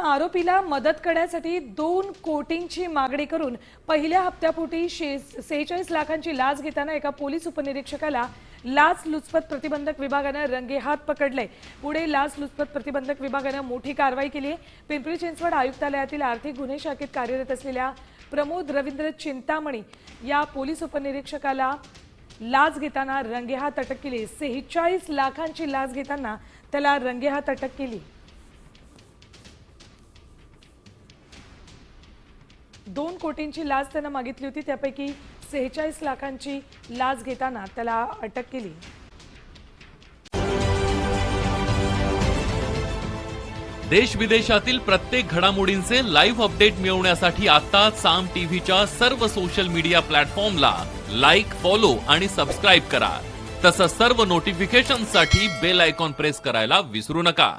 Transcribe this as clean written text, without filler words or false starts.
आरोपीला मदत करण्यासाठी 2 कोटींची मागणी करून पहिल्या हप्त्यापोटी 46 लाखांची लाच घेताना एका पोलीस उपनिरीक्षकाला लाचलुचपत प्रतिबंधक विभागाने रंगेहात पकडले। पुढे लाचलुचपत प्रतिबंधक विभागाने मोठी कारवाई केली। पिंपरी चिंचवड आयुक्तालयातील आर्थिक गुन्हे शाखेत कार्यरत असलेल्या प्रमोद रवींद्र चिंतामणी या पोलीस उपनिरीक्षकाला लाच घेताना रंगेहात अटक केली। 46 लाखांची लाच घेताना त्याला रंगेहात अटक केली। 2 कोटींची लाच त्याने मागितली होती, त्यापैकी 46 लाखांची लाच घेताना त्याला अटक केली। देश विदेशातील प्रत्येक घडामोडींचे लाईव्ह अपडेट मिळवण्यासाठी आता साम टीव्हीच्या सर्व सोशल मीडिया प्लॅटफॉर्मला लाईक, फॉलो आणि सबस्क्राईब करा। तसंच सर्व नोटिफिकेशनसाठी बेल आयकॉन प्रेस करायला विसरू नका।